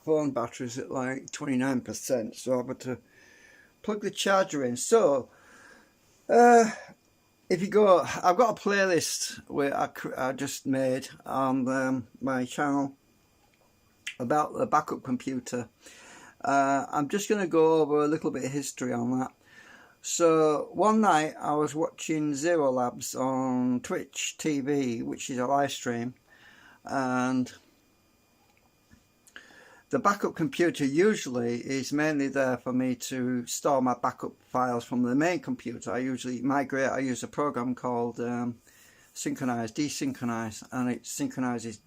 phone battery's at like 29%, so I've got to plug the charger in. So if you go, I've got a playlist where I just made on my channel about the backup computer. I'm just going to go over a little bit of history on that. So one night I was watching Zero Labs on Twitch TV, which is a live stream, and the backup computer usually is mainly there for me to store my backup files from the main computer. I usually migrate, I use a program called Desynchronize, and it synchronizes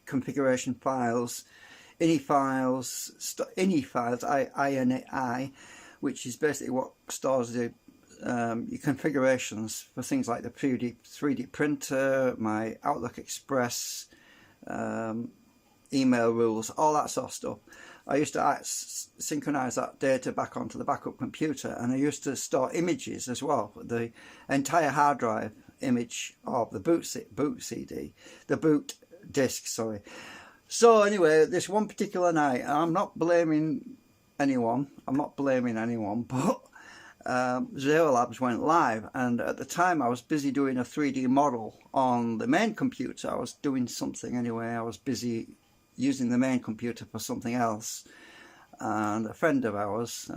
configuration files, ini files, INI, which is basically what stores the your configurations for things like the 3D printer, my Outlook Express, email rules, all that sort of stuff. I used to synchronize that data back onto the backup computer, and I used to store images as well, the entire hard drive image of the boot disk, sorry. So anyway, this one particular night, I'm not blaming anyone, but Zero Labs went live, and at the time I was busy doing a 3D model on the main computer. I was doing something anyway, I was busy using the main computer for something else, and a friend of ours,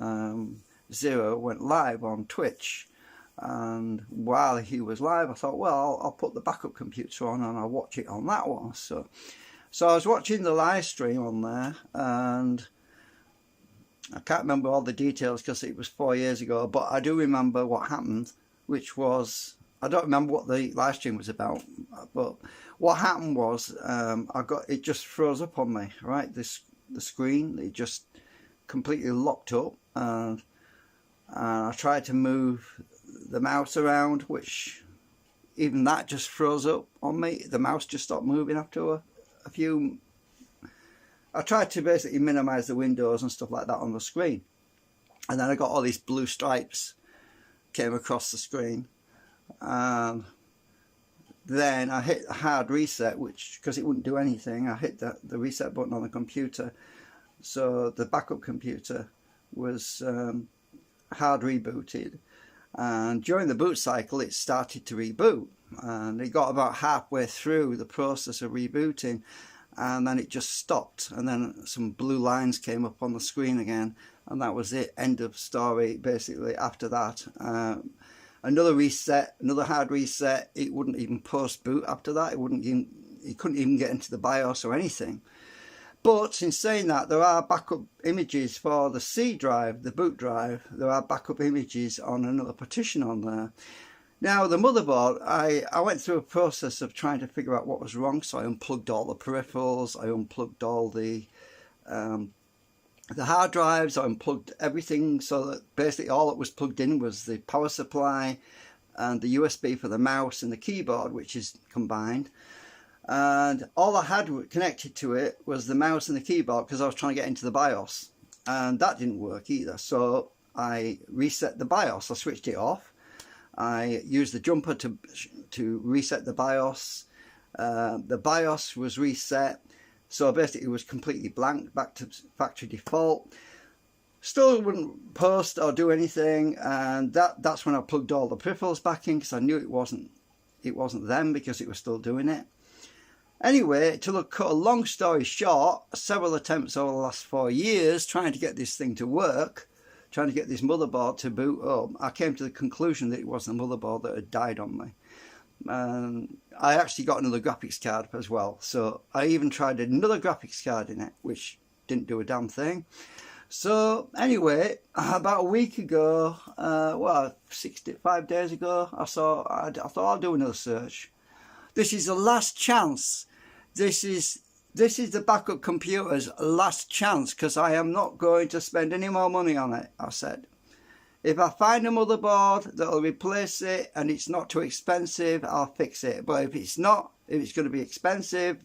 Zero, went live on Twitch, and while he was live I thought, well, I'll put the backup computer on and I'll watch it on that one. So I was watching the live stream on there, and I can't remember all the details because it was 4 years ago, but I do remember what happened, which was, I don't remember what the live stream was about, but what happened was it just froze up on me, right? The screen, it just completely locked up, and I tried to move the mouse around, which even that just froze up on me. The mouse just stopped moving after a few. I tried to basically minimize the windows and stuff like that on the screen, and then I got all these blue stripes came across the screen, and then I hit a hard reset, which, because it wouldn't do anything, I hit the reset button on the computer, so the backup computer was hard rebooted, and during the boot cycle it started to reboot, and it got about halfway through the process of rebooting, and then it just stopped, and then some blue lines came up on the screen again, and that was it, end of story. Basically after that, another reset, another hard reset, it wouldn't even post boot after that. It couldn't even get into the BIOS or anything. But in saying that, there are backup images for the C drive, the boot drive. There are backup images on another partition on there. Now the motherboard, I went through a process of trying to figure out what was wrong, so I unplugged all the peripherals, I unplugged all the hard drives, I unplugged everything, so that basically all that was plugged in was the power supply and the USB for the mouse and the keyboard, which is combined. And all I had connected to it was the mouse and the keyboard, because I was trying to get into the BIOS, and that didn't work either. So I reset the BIOS, I switched it off. I used the jumper to reset the BIOS. The BIOS was reset, so basically it was completely blank, back to factory default. Still wouldn't post or do anything, and that's when I plugged all the peripherals back in, because I knew it wasn't them, because it was still doing it. Anyway, to cut a long story short, several attempts over the last 4 years trying to get this thing to work, trying to get this motherboard to boot up, I came to the conclusion that it was the motherboard that had died on me. I actually got another graphics card as well, so I even tried another graphics card in it, which didn't do a damn thing. So anyway, about a week ago, well, 65 days ago, I thought I'll do another search. This is the last chance. This is the backup computer's last chance, because I am not going to spend any more money on it, I said. If I find a motherboard that'll replace it and it's not too expensive, I'll fix it. But if it's not, if it's going to be expensive,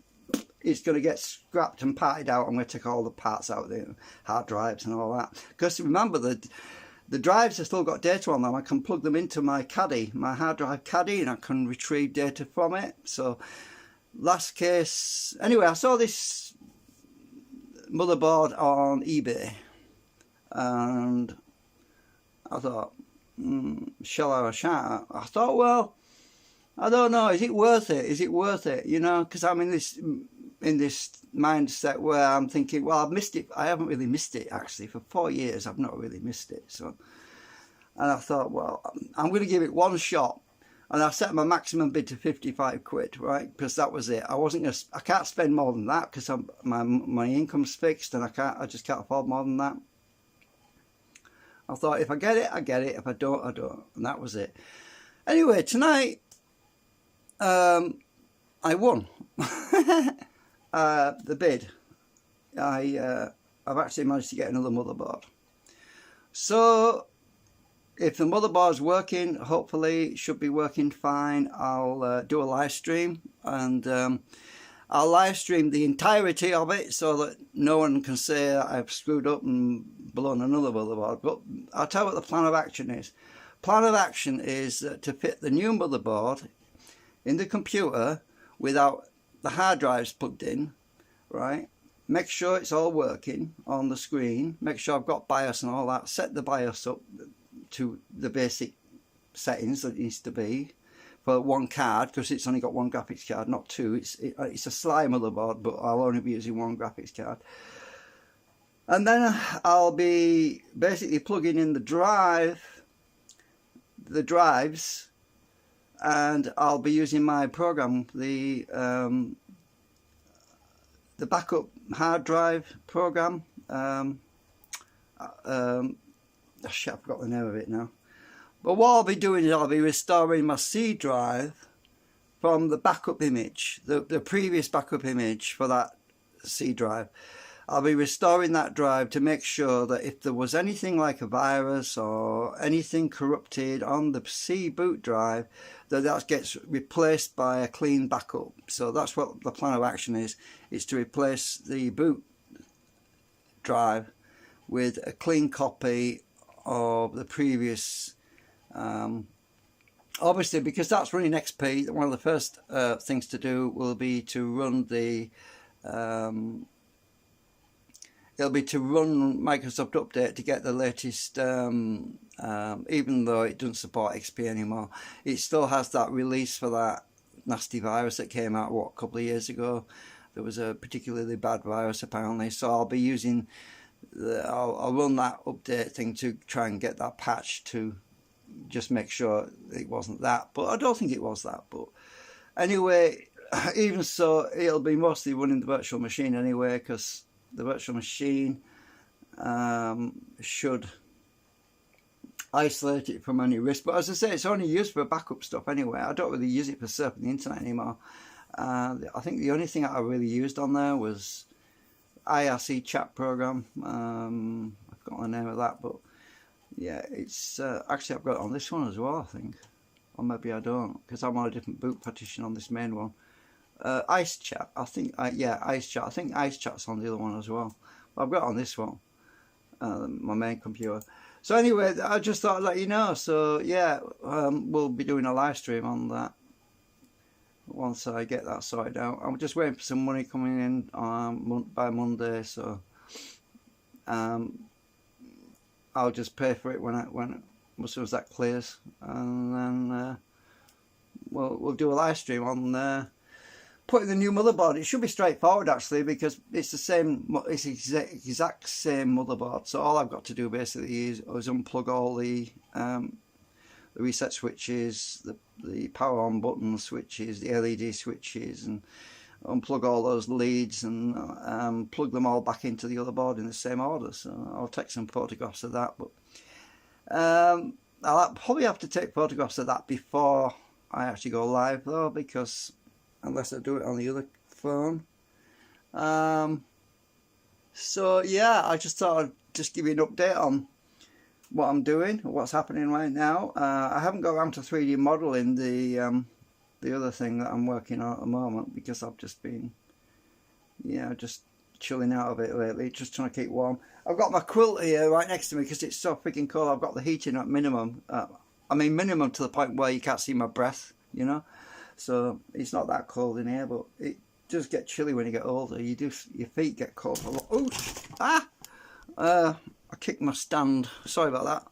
it's going to get scrapped and parted out. I'm going to take all the parts out, the hard drives and all that. Because remember, the drives have still got data on them. I can plug them into my caddy, my hard drive caddy, and I can retrieve data from it. So last case, anyway, I saw this motherboard on eBay, and I thought, shall I or shan't I? I thought, well, I don't know, is it worth it? Is it worth it? You know, because I'm in this mindset where I'm thinking, well, I've missed it. I haven't really missed it, actually. For 4 years, I've not really missed it. So, and I thought, well, I'm going to give it one shot. And I set my maximum bid to 55 quid, right? Because that was it. I can't spend more than that because my income's fixed, and I just can't afford more than that. I thought, if I get it, I get it. If I don't, I don't. And that was it. Anyway, tonight, I won the bid. I've actually managed to get another motherboard. So, if the motherboard's working, hopefully it should be working fine. I'll do a live stream, and I'll live stream the entirety of it so that no one can say I've screwed up and blown another motherboard. But I'll tell you what the plan of action is. Plan of action is to fit the new motherboard in the computer without the hard drives plugged in, right? Make sure it's all working on the screen. Make sure I've got BIOS and all that. Set the BIOS up to the basic settings that it needs to be for one card, because it's only got one graphics card, not two. It's a Sly motherboard, but I'll only be using one graphics card. And then I'll be basically plugging in the drives, and I'll be using my program, the backup hard drive program. Shit, I forgot the name of it now. But what I'll be doing is I'll be restoring my C drive from the backup image, the previous backup image for that C drive. I'll be restoring that drive to make sure that if there was anything like a virus or anything corrupted on the C boot drive, that gets replaced by a clean backup. So that's what the plan of action is to replace the boot drive with a clean copy of the previous, obviously, because that's running XP. One of the first things to do will be to run the it'll be to run Microsoft Update to get the latest, even though it doesn't support XP anymore, it still has that release for that nasty virus that came out, a couple of years ago. There was a particularly bad virus apparently, so I'll be using I'll run that update thing to try and get that patch to just make sure it wasn't that, but I don't think it was that. But anyway, even so, it'll be mostly running the virtual machine anyway, because the virtual machine should isolate it from any risk. But as I say, it's only used for backup stuff anyway. I don't really use it for surfing the internet anymore. I think the only thing that I really used on there was IRC chat program. I've got the name of that, but yeah, it's actually I've got it on this one as well, I think, or maybe I don't, because I'm on a different boot partition on this main one. Ice Chat, I think. Yeah, Ice Chat. I think Ice Chat's on the other one as well. But I've got it on this one, my main computer. So anyway, I just thought I'd let you know. So yeah, we'll be doing a live stream on that once I get that sorted out. I'm just waiting for some money coming in by Monday, so I'll just pay for it as soon as that clears, and then we'll do a live stream on putting the new motherboard. It should be straightforward actually, because it's the same. It's the exact same motherboard. So all I've got to do basically is unplug all the reset switches, the power on button switches, the LED switches, and unplug all those leads and plug them all back into the other board in the same order. So I'll take some photographs of that, but I'll probably have to take photographs of that before I actually go live though, because unless I do it on the other phone. So yeah, I just thought I'd just give you an update on what I'm doing, what's happening right now. I haven't got around to 3D modeling the other thing that I'm working on at the moment, because I've just been, just chilling out of it lately, just trying to keep warm. I've got my quilt here right next to me because it's so freaking cold. I've got the heating at minimum. Minimum to the point where you can't see my breath, So it's not that cold in here, but does get chilly when you get older. Your feet get cold a lot. Oh, I kicked my stand. Sorry about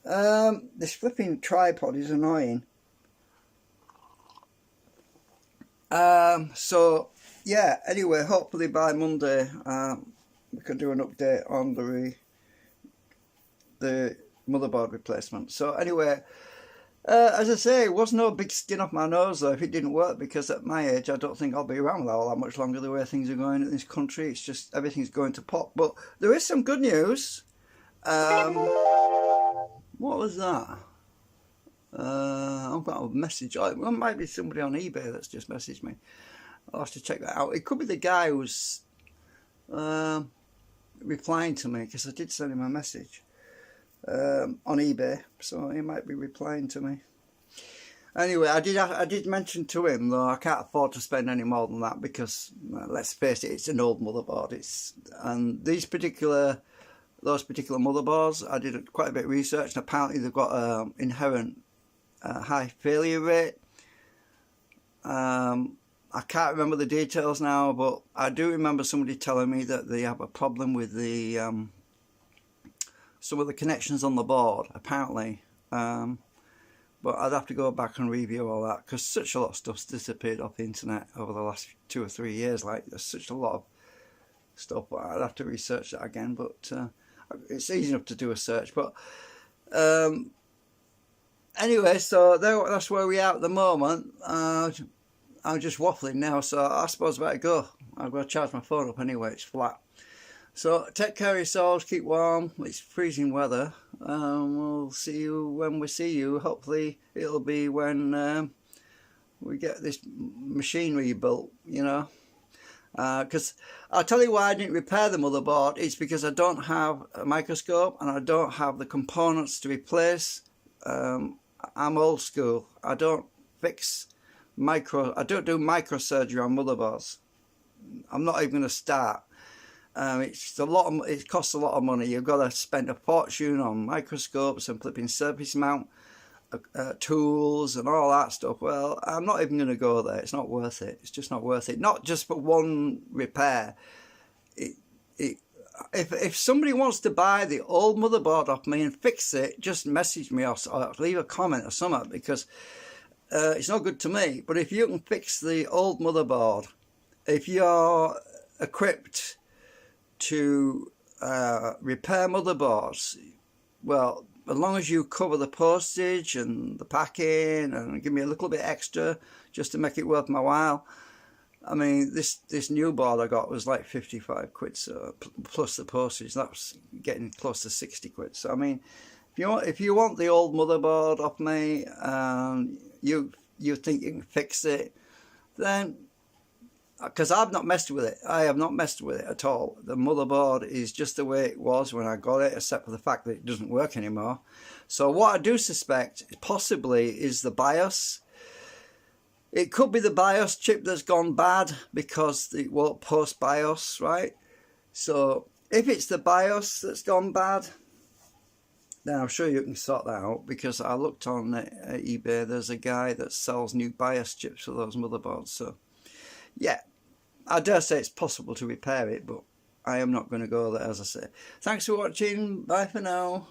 that. This flipping tripod is annoying. So yeah, anyway, hopefully by Monday we can do an update on the motherboard replacement. So anyway, as I say, it was no big skin off my nose though if it didn't work, because at my age I don't think I'll be around all that much longer the way things are going in this country. It's just everything's going to pot. But there is some good news. What was that? I've got a message. It might be somebody on eBay that's just messaged me. I'll have to check that out. It could be the guy who's replying to me, because I did send him a message on eBay, so he might be replying to me. Anyway, I did mention to him, though I can't afford to spend any more than that, because let's face it, it's an old motherboard. And those particular motherboards, I did quite a bit of research, and apparently they've got inherent high failure rate. I can't remember the details now, but I do remember somebody telling me that they have a problem with the some of the connections on the board, apparently. But I'd have to go back and review all that, because such a lot of stuff's disappeared off the internet over the last 2 or 3 years. Like, there's such a lot of stuff, but I'd have to research that again. But it's easy enough to do a search. But anyway, so that's where we are at the moment. I'm just waffling now, so I suppose I better go. I've got to charge my phone up anyway, it's flat. So take care of yourselves, keep warm, it's freezing weather. We'll see you when we see you. Hopefully it'll be when we get this machinery built, you know. Because I'll tell you why I didn't repair the motherboard. It's because I don't have a microscope and I don't have the components to replace. I'm old school. I don't do microsurgery on motherboards. I'm not even going to start. It costs a lot of money. You've got to spend a fortune on microscopes and flipping surface mount tools and all that stuff. Well, I'm not even going to go there. It's not worth it. It's just not worth it. Not just for one repair. If somebody wants to buy the old motherboard off me and fix it, just message me or leave a comment or something, because it's not good to me. But if you can fix the old motherboard, if you're equipped to repair motherboards, well, as long as you cover the postage and the packing and give me a little bit extra just to make it worth my while. I mean, this new board I got was like 55 quid, so plus the postage, that's getting close to 60 quid. So I mean, if you want the old motherboard off me, you think you can fix it, then, because I've not messed with it. I have not messed with it at all. The motherboard is just the way it was when I got it, except for the fact that it doesn't work anymore. So what I do suspect possibly is the BIOS. It could be the BIOS chip that's gone bad because it won't post BIOS, right? So if it's the BIOS that's gone bad, then I'm sure you can sort that out, because I looked on eBay. There's a guy that sells new BIOS chips for those motherboards. So yeah, I dare say it's possible to repair it, but I am not going to go there, as I say. Thanks for watching. Bye for now.